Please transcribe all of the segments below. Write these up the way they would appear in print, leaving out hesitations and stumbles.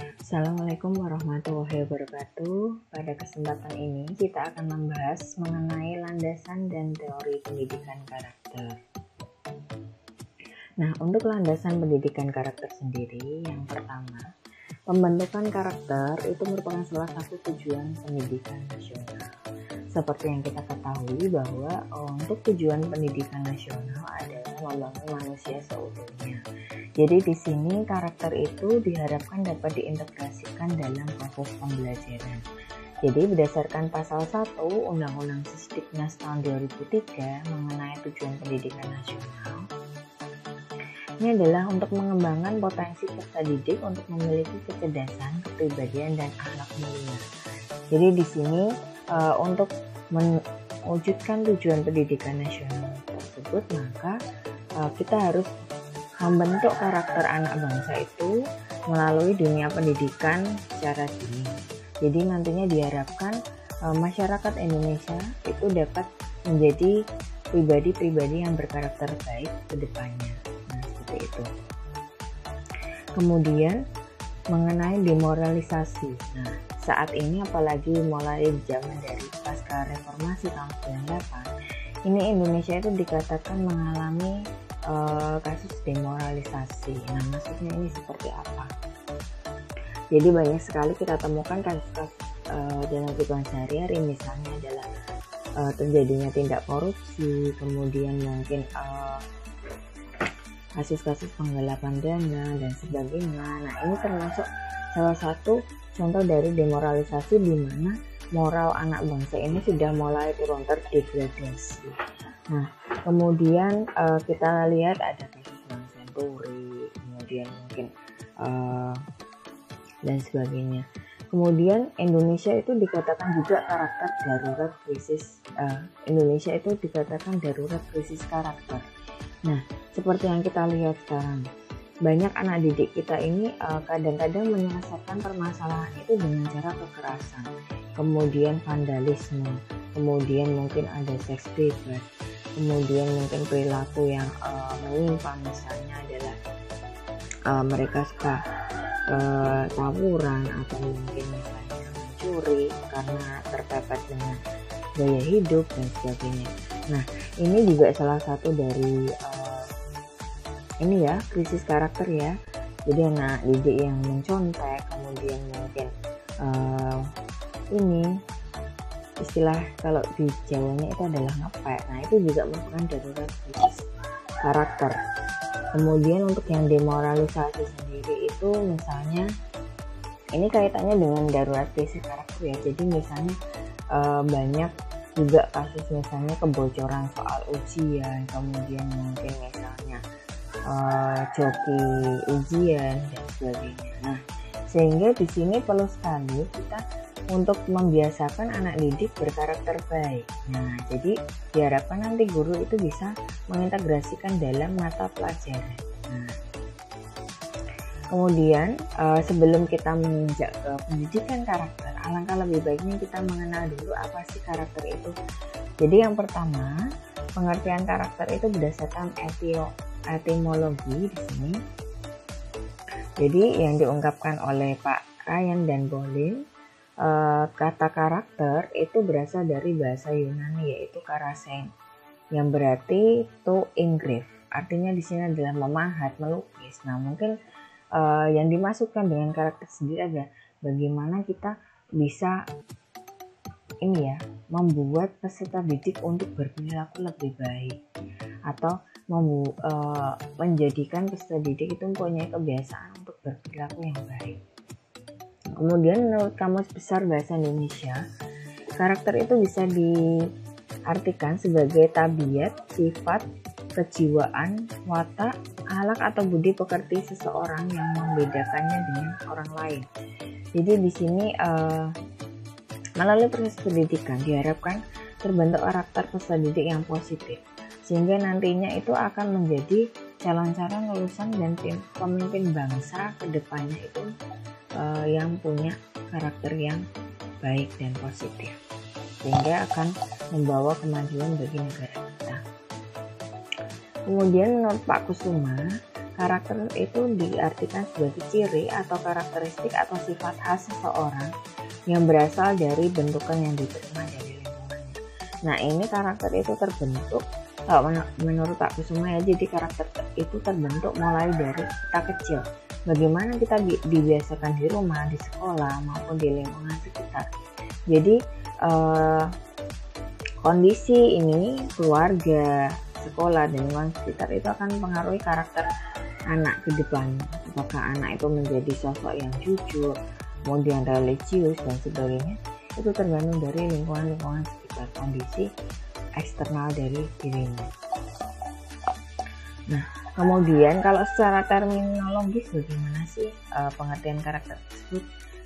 Assalamualaikum warahmatullahi wabarakatuh. Pada kesempatan ini kita akan membahas mengenai landasan dan teori pendidikan karakter. Nah, untuk landasan pendidikan karakter sendiri, yang pertama, pembentukan karakter itu merupakan salah satu tujuan pendidikan nasional. Seperti yang kita ketahui bahwa untuk tujuan pendidikan nasional adalah membangun manusia seutuhnya. Jadi di sini karakter itu diharapkan dapat diintegrasikan dalam proses pembelajaran. Jadi berdasarkan pasal 1 Undang-Undang Sisdiknas tahun 2003 mengenai tujuan pendidikan nasional, ini adalah untuk mengembangkan potensi peserta didik untuk memiliki kecerdasan, kepribadian, dan akhlak mulia. Jadi di sini untuk mewujudkan tujuan pendidikan nasional tersebut, maka kita harus membentuk karakter anak bangsa itu melalui dunia pendidikan secara dini. Jadi nantinya diharapkan masyarakat Indonesia itu dapat menjadi pribadi-pribadi yang berkarakter baik ke depannya. Nah, seperti itu. Kemudian mengenai demoralisasi. Nah, saat ini apalagi mulai zaman dari pasca reformasi tahun 98, ini Indonesia itu dikatakan mengalami kasus demoralisasi. Nah, maksudnya ini seperti apa? Jadi banyak sekali kita temukan kasus-kasus dalam kehidupan sehari-hari, misalnya adalah terjadinya tindak korupsi, kemudian mungkin kasus-kasus penggelapan dana dan sebagainya. Nah, ini termasuk salah satu contoh dari demoralisasi di mana moral anak bangsa ini sudah mulai turun terdegradasi. Nah, kemudian kita lihat ada kasus Bank Senturi, kemudian mungkin dan sebagainya. Kemudian Indonesia itu dikatakan juga karakter darurat krisis. Indonesia itu dikatakan darurat krisis karakter. Nah, seperti yang kita lihat sekarang, banyak anak didik kita ini kadang-kadang menyelesaikan permasalahan itu dengan cara kekerasan, kemudian vandalisme, kemudian mungkin ada seks bebas, kemudian mungkin perilaku yang menyimpang, misalnya adalah mereka suka tawuran atau mungkin misalnya mencuri karena terpepet dengan gaya hidup dan sebagainya. Nah, ini juga salah satu dari ini ya, krisis karakter ya. Jadi anak didik yang mencontek, kemudian mungkin ini istilah kalau di Jawanya itu adalah ngepek. Nah, itu juga merupakan darurat krisis karakter. Kemudian untuk yang demoralisasi sendiri itu misalnya ini kaitannya dengan darurat krisis karakter ya. Jadi misalnya banyak juga kasus misalnya kebocoran soal ujian, kemudian mungkin misalnya joki ujian dan sebagainya. Nah, sehingga di sini perlu sekali kita untuk membiasakan anak didik berkarakter baik. Nah, jadi diharapkan nanti guru itu bisa mengintegrasikan dalam mata pelajaran. Nah, kemudian sebelum kita menginjak ke pendidikan karakter, alangkah lebih baiknya kita mengenal dulu apa sih karakter itu. Jadi yang pertama, pengertian karakter itu berdasarkan etimologi di sini. Jadi yang diungkapkan oleh Pak Ryan dan Bolin, kata karakter itu berasal dari bahasa Yunani yaitu karasen, yang berarti to engrave. Artinya di sini adalah memahat, melukis. Nah, mungkin yang dimasukkan dengan karakter sendiri adalah bagaimana kita bisa ini ya, membuat peserta didik untuk berperilaku lebih baik, atau menjadikan peserta didik itu mempunyai kebiasaan untuk berperilaku yang baik. Kemudian menurut Kamus Besar Bahasa Indonesia, karakter itu bisa diartikan sebagai tabiat, sifat, kejiwaan, watak, akhlak atau budi pekerti seseorang yang membedakannya dengan orang lain. Jadi di sini melalui proses pendidikan diharapkan terbentuk karakter peserta didik yang positif, sehingga nantinya itu akan menjadi calon-calon lulusan dan pemimpin bangsa ke depannya itu yang punya karakter yang baik dan positif, sehingga akan membawa kemajuan bagi negara kita. Kemudian menurut Pak Kusuma, Karakter itu diartikan sebagai ciri atau karakteristik atau sifat khas seseorang yang berasal dari bentukan yang diterima dari lingkungannya. Nah, ini karakter itu terbentuk, kalau menurut Kak Kusuma ya, jadi karakter itu terbentuk mulai dari kita kecil. Bagaimana kita dibiasakan di rumah, di sekolah, maupun di lingkungan sekitar. Jadi kondisi ini, keluarga, sekolah, dan lingkungan sekitar itu akan mempengaruhi karakter anak ke depan. Apakah anak itu menjadi sosok yang jujur, kemudian religius, dan sebagainya, itu tergantung dari lingkungan-lingkungan sekitar, kondisi eksternal dari dirinya. Nah, kemudian kalau secara terminologis bagaimana sih pengertian karakter tersebut?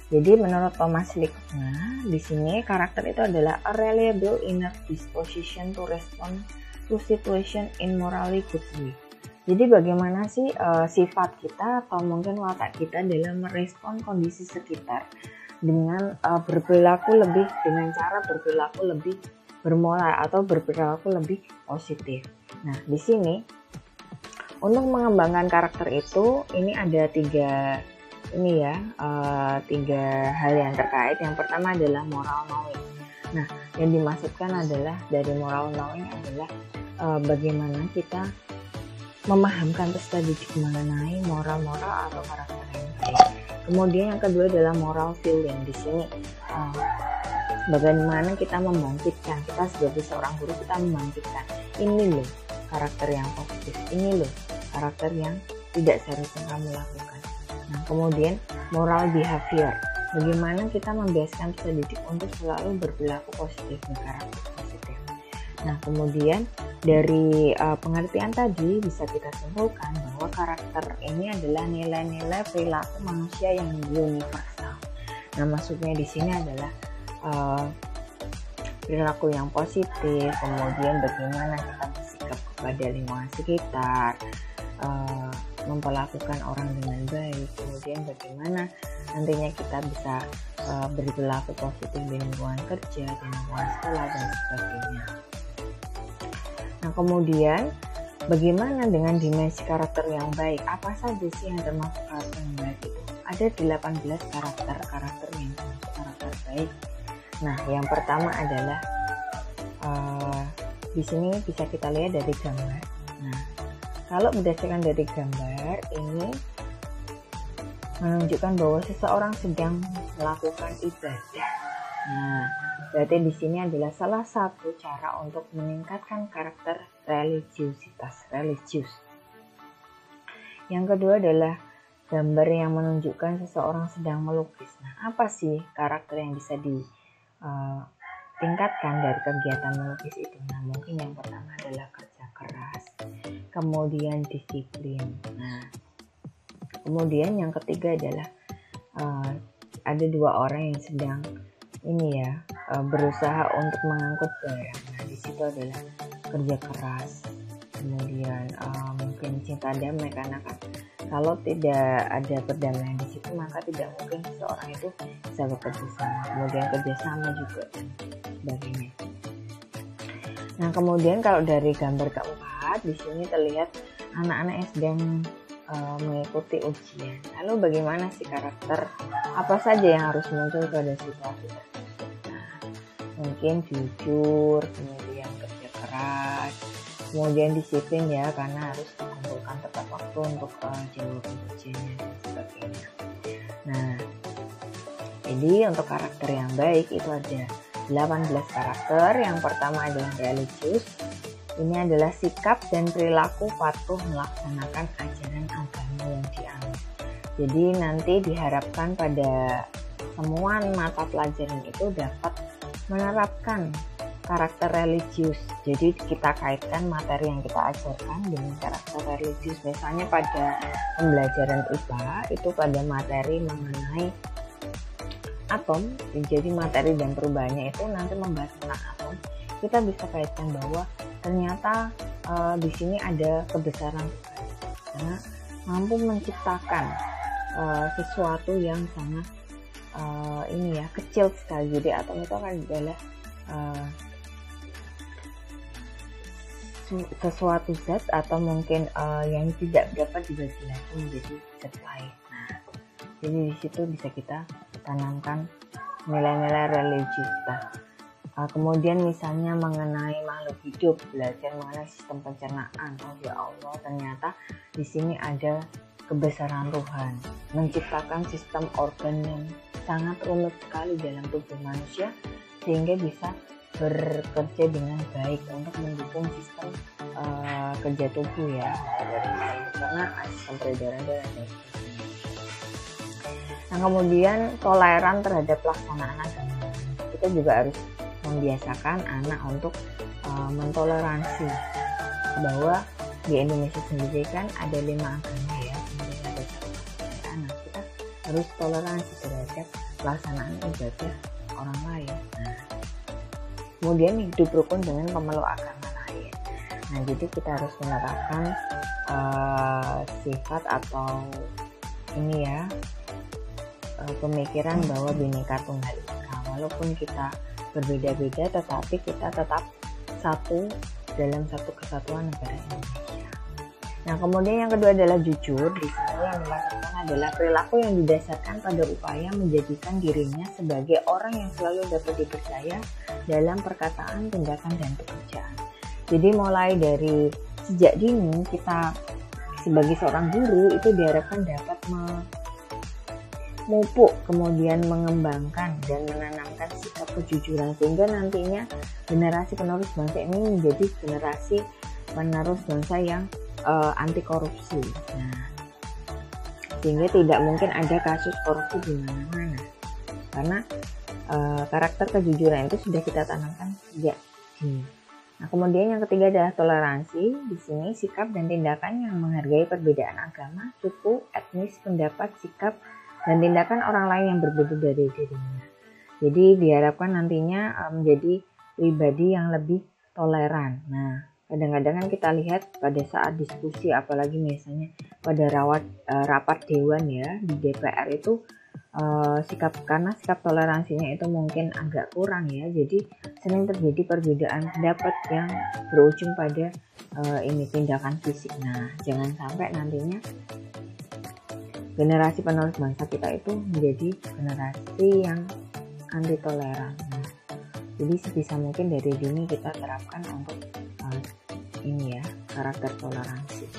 Jadi menurut Thomas Lickner, di sini karakter itu adalah a reliable inner disposition to respond to situation in morally good way. Jadi bagaimana sih sifat kita atau mungkin watak kita dalam merespon kondisi sekitar dengan dengan cara berperilaku lebih bermoral atau berperilaku lebih positif. Nah, di sini untuk mengembangkan karakter itu ini ada tiga hal yang terkait. Yang pertama adalah moral knowing. Nah, yang dimaksudkan adalah dari moral knowing adalah bagaimana kita memahamkan peserta didik mengenai moral-moral atau karakter yang baik. Kemudian yang kedua adalah moral feeling. Di sini bagaimana kita membangkitkan, kita sebagai seorang guru kita membangkitkan, ini loh karakter yang positif, ini loh karakter yang tidak seharusnya kamu lakukan. Nah, kemudian moral behavior, bagaimana kita membiasakan peserta didik untuk selalu berperilaku positif, berkarakter positif. Nah, kemudian dari pengertian tadi bisa kita simpulkan bahwa karakter ini adalah nilai-nilai perilaku manusia yang universal. Nah, maksudnya di sini adalah perilaku yang positif, kemudian bagaimana kita bersikap kepada lingkungan sekitar, memperlakukan orang dengan baik, kemudian bagaimana nantinya kita bisa berperilaku positif di lingkungan kerja, di lingkungan sekolah, dan sebagainya. Nah, kemudian bagaimana dengan dimensi karakter yang baik? Apa saja sih yang termasuk karakter yang baik itu? Ada 18 karakter yang termasuk karakter baik. Nah, yang pertama adalah di sini bisa kita lihat dari gambar. Nah, kalau berdasarkan dari gambar ini menunjukkan bahwa seseorang sedang melakukan ibadah. Nah, berarti di sini adalah salah satu cara untuk meningkatkan karakter religius. Yang kedua adalah gambar yang menunjukkan seseorang sedang melukis. Nah, apa sih karakter yang bisa ditingkatkan dari kegiatan melukis itu? Nah, mungkin yang pertama adalah kerja keras, kemudian disiplin. Nah, kemudian yang ketiga adalah ada dua orang yang sedang berusaha untuk mengangkut barang. Nah, di situ adalah kerja keras, kemudian mungkin cinta damai, karena kan kalau tidak ada perdamaian di situ maka tidak mungkin seseorang itu bisa bekerja sama, kemudian kerjasama juga dan sebagainya. Nah, kemudian kalau dari gambar keempat di sini terlihat anak-anak yang sedang mengikuti ujian. Lalu bagaimana sih karakter apa saja yang harus muncul pada situasi tersebut? Nah, mungkin jujur, kemudian kerja keras, kemudian disiplin ya, karena harus mengumpulkan tepat waktu untuk jawaban ujiannya dan sebagainya. Nah, jadi untuk karakter yang baik itu ada 18 karakter. Yang pertama adalah religius. Ini adalah sikap dan perilaku patuh melaksanakan ajaran agama yang dianut. Jadi nanti diharapkan pada semua mata pelajaran itu dapat menerapkan karakter religius. Jadi kita kaitkan materi yang kita ajarkan dengan karakter religius. Misalnya pada pembelajaran IPA itu pada materi mengenai atom, jadi materi dan perubahannya itu nanti membahas tentang atom. Kita bisa kaitkan bahwa ternyata di sini ada kebesaran Tuhan, karena mampu menciptakan sesuatu yang sangat kecil sekali. Jadi atom itu akan adalah sesuatu zat atau mungkin yang tidak dapat dibagi lagi menjadi zat lain. Nah, jadi di situ bisa kita tanamkan nilai-nilai religius kita. Kemudian misalnya mengenai makhluk hidup, belajar mengenai sistem pencernaan. Oh ya Allah, ternyata di sini ada kebesaran Tuhan menciptakan sistem organ yang sangat rumit sekali dalam tubuh manusia sehingga bisa bekerja dengan baik untuk mendukung sistem kerja tubuh ya, dari pencernaan, sistem peredaran darah dan sebagainya. Nah, kemudian toleran terhadap pelaksanaan agama. Kita juga harus membiasakan anak untuk mentoleransi bahwa di Indonesia sendiri kan ada 5 agama ya, kemudian ada 1 anak. Kita harus toleransi terhadap pelaksanaan ibadah orang lain. Nah, kemudian hidup rukun dengan pemeluk agama lain. Nah, jadi kita harus menerapkan sifat atau ini ya, pemikiran bahwa Bhinneka Tunggal Ika. Walaupun kita berbeda-beda, tetapi kita tetap satu dalam satu kesatuan negara Indonesia. Nah, kemudian yang kedua adalah jujur. Di sini yang dimaksudkan adalah perilaku yang didasarkan pada upaya menjadikan dirinya sebagai orang yang selalu dapat dipercaya dalam perkataan, tindakan, dan pekerjaan. Jadi mulai dari sejak dini kita sebagai seorang guru itu diharapkan dapat memupuk, kemudian mengembangkan dan menanamkan sikap kejujuran sehingga nantinya generasi penerus bangsa ini menjadi generasi penerus bangsa yang anti korupsi. Nah, sehingga tidak mungkin ada kasus korupsi di mana-mana karena karakter kejujuran itu sudah kita tanamkan sejak dini. Nah, kemudian yang ketiga adalah toleransi. Di sini sikap dan tindakan yang menghargai perbedaan agama, suku, etnis, pendapat, sikap, dan tindakan orang lain yang berbeda dari dirinya. Jadi diharapkan nantinya menjadi pribadi yang lebih toleran. Nah, kadang-kadang kan kita lihat pada saat diskusi, apalagi misalnya pada rapat dewan ya di DPR itu karena sikap toleransinya itu mungkin agak kurang ya, jadi sering terjadi perbedaan pendapat yang berujung pada tindakan fisik. Nah, jangan sampai nantinya generasi penerus bangsa kita itu menjadi generasi yang anti toleran. Nah, jadi sebisa mungkin dari dini kita terapkan untuk karakter toleransi.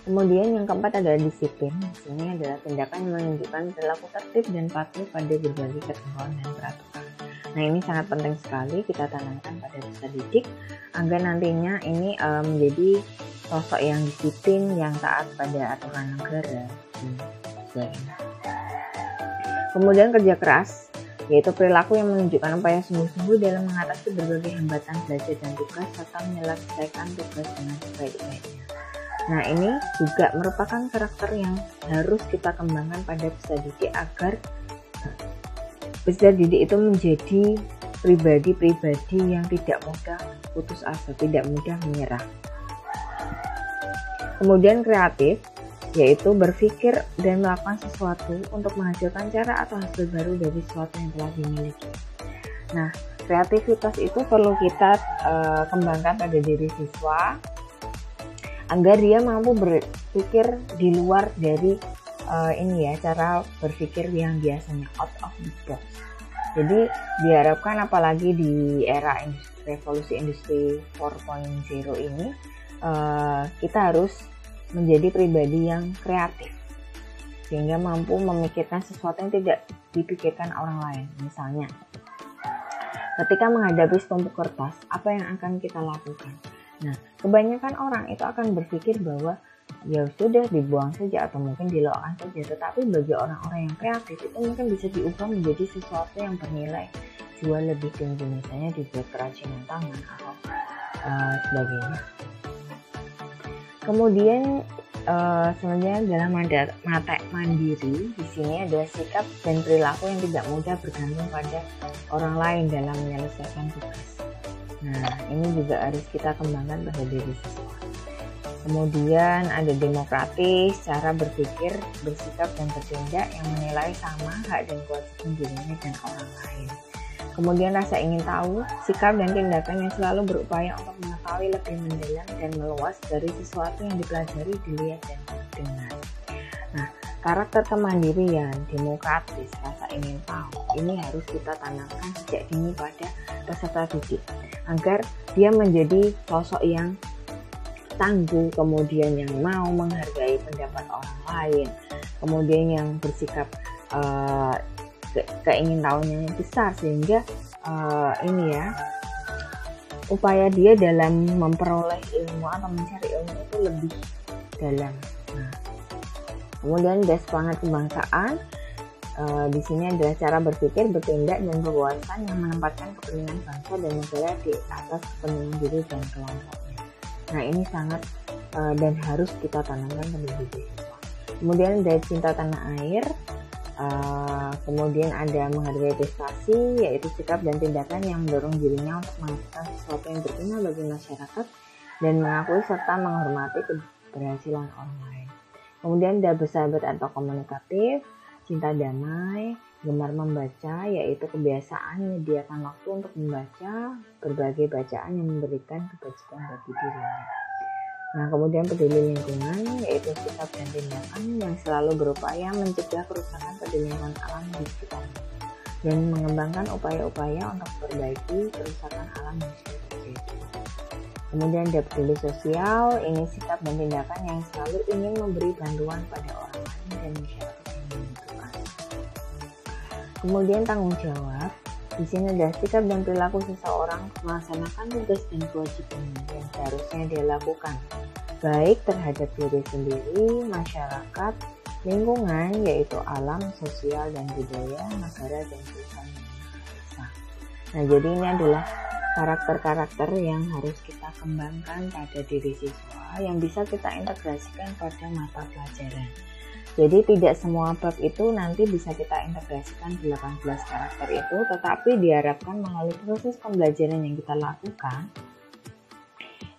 Kemudian yang keempat adalah disiplin. Di sini adalah tindakan yang menunjukkan perilaku tertib dan patuh pada berbagai ketentuan dan peraturan. Nah, ini sangat penting sekali kita tanamkan pada peserta didik agar nantinya ini menjadi sosok yang disiplin, yang taat pada aturan negara. Kemudian kerja keras, yaitu perilaku yang menunjukkan upaya sungguh-sungguh dalam mengatasi berbagai hambatan belajar dan tugas serta menyelesaikan tugas dengan sebaik-baiknya. Nah, ini juga merupakan karakter yang harus kita kembangkan pada peserta didik agar peserta didik itu menjadi pribadi-pribadi yang tidak mudah putus asa, tidak mudah menyerah. Kemudian kreatif, yaitu berpikir dan melakukan sesuatu untuk menghasilkan cara atau hasil baru dari sesuatu yang telah dimiliki. Nah, kreativitas itu perlu kita kembangkan pada diri siswa agar dia mampu berpikir di luar dari cara berpikir yang biasanya out of the box. Jadi diharapkan apalagi di era revolusi industri 4.0 ini kita harus menjadi pribadi yang kreatif sehingga mampu memikirkan sesuatu yang tidak dipikirkan orang lain. Misalnya, ketika menghadapi setumpuk kertas, apa yang akan kita lakukan? Nah, kebanyakan orang itu akan berpikir bahwa ya sudah dibuang saja atau mungkin diletakkan saja. Tetapi bagi orang-orang yang kreatif itu mungkin bisa diubah menjadi sesuatu yang bernilai jual lebih tinggi, misalnya dibuat kerajinan tangan atau sebagainya. Kemudian sebenarnya dalam mandiri di sini ada sikap dan perilaku yang tidak mudah bergantung pada orang lain dalam menyelesaikan tugas. Nah, ini juga harus kita kembangkan pada diri siswa. Kemudian ada demokratis, cara berpikir, bersikap dan bertindak yang menilai sama hak dan kewajiban dirinya dan orang lain. Kemudian rasa ingin tahu, sikap dan tindakan yang selalu berupaya untuk mengetahui lebih mendalam dan meluas dari sesuatu yang dipelajari, dilihat, dan didengar. Nah, karakter kemandirian, demokratis, rasa ingin tahu, ini harus kita tanamkan sejak dini pada peserta didik, agar dia menjadi sosok yang tangguh, kemudian yang mau menghargai pendapat orang lain, kemudian yang bersikap keingintahuannya yang besar, sehingga upaya dia dalam memperoleh ilmu atau mencari ilmu itu lebih dalam. Nah, kemudian ada semangat kebangsaan. Di sini adalah cara berpikir, bertindak, dan berwawasan yang menempatkan kepentingan bangsa dan negara di atas kepentingan diri dan kelompoknya. Nah, ini sangat dan harus kita tanamkan pada diri siswa. Kemudian ada cinta tanah air. Kemudian ada menghargai prestasi, yaitu sikap dan tindakan yang mendorong dirinya untuk melakukan sesuatu yang berguna bagi masyarakat dan mengakui serta menghormati keberhasilan orang lain. Kemudian ada bersahabat atau komunikatif, cinta damai, gemar membaca, yaitu kebiasaan menyediakan waktu untuk membaca berbagai bacaan yang memberikan kebajikan bagi dirinya. Nah, kemudian peduli lingkungan, yaitu sikap dan tindakan yang selalu berupaya mencegah kerusakan pada lingkungan alam di sekitarnya dan mengembangkan upaya-upaya untuk memperbaiki kerusakan alam yang sudah terjadi. Kemudian ada peduli sosial, ini sikap dan tindakan yang selalu ingin memberi bantuan pada orang lain dan masyarakat yang membutuhkan. Kemudian tanggung jawab. Di sini ada sikap dan perilaku seseorang melaksanakan tugas dan kewajibannya yang seharusnya dia lakukan, baik terhadap diri sendiri, masyarakat, lingkungan, yaitu alam, sosial, dan budaya, negara, dan perusahaan. Nah, jadi ini adalah karakter-karakter yang harus kita kembangkan pada diri siswa yang bisa kita integrasikan pada mata pelajaran. Jadi tidak semua bab itu nanti bisa kita integrasikan 18 karakter itu, tetapi diharapkan melalui proses pembelajaran yang kita lakukan,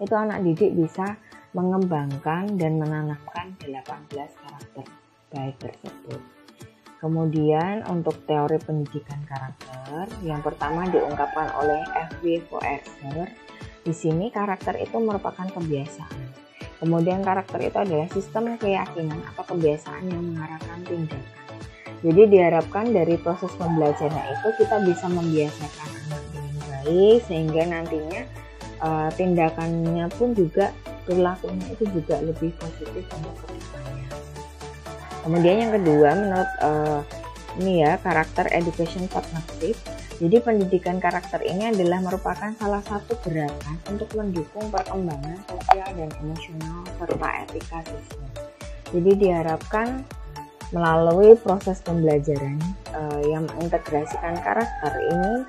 itu anak didik bisa mengembangkan dan menanamkan 18 karakter baik tersebut. Kemudian untuk teori pendidikan karakter, yang pertama diungkapkan oleh F.W. Foerster. Di sini karakter itu merupakan kebiasaan. Kemudian karakter itu adalah sistem keyakinan atau kebiasaan yang mengarahkan tindakan. Jadi diharapkan dari proses pembelajaran itu kita bisa membiasakan anak dengan baik, sehingga nantinya tindakannya pun juga, perilakunya itu juga lebih positif untuk kedepannya. Kemudian yang kedua, menurut karakter education partnership. Jadi pendidikan karakter ini adalah merupakan salah satu gerakan untuk mendukung perkembangan sosial dan emosional serta etika siswa. Jadi diharapkan melalui proses pembelajaran yang mengintegrasikan karakter ini,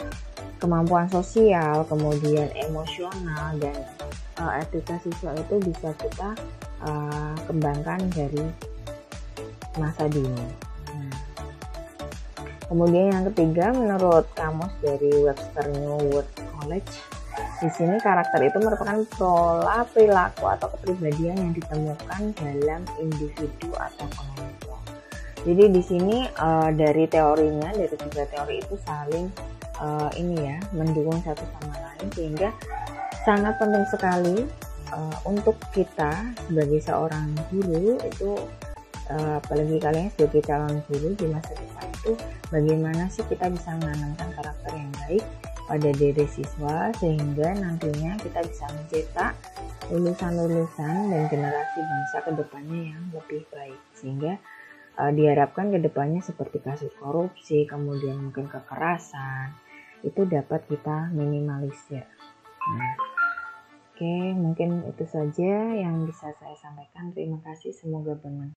kemampuan sosial, kemudian emosional, dan etika siswa itu bisa kita kembangkan dari masa dini. Kemudian yang ketiga, menurut kamus dari Webster New World College, di sini karakter itu merupakan pola perilaku atau kepribadian yang ditemukan dalam individu atau kelompok. Jadi di sini dari teorinya, dari tiga teori itu saling mendukung satu sama lain, sehingga sangat penting sekali untuk kita sebagai seorang guru itu, apalagi kalian sebagai calon guru di masa depan itu, bagaimana sih kita bisa menanamkan karakter yang baik pada diri siswa, sehingga nantinya kita bisa mencetak lulusan-lulusan dan generasi bangsa ke depannya yang lebih baik, sehingga diharapkan ke depannya seperti kasus korupsi, kemudian mungkin kekerasan, itu dapat kita minimalisir. Oke, mungkin itu saja yang bisa saya sampaikan. Terima kasih, semoga bermanfaat.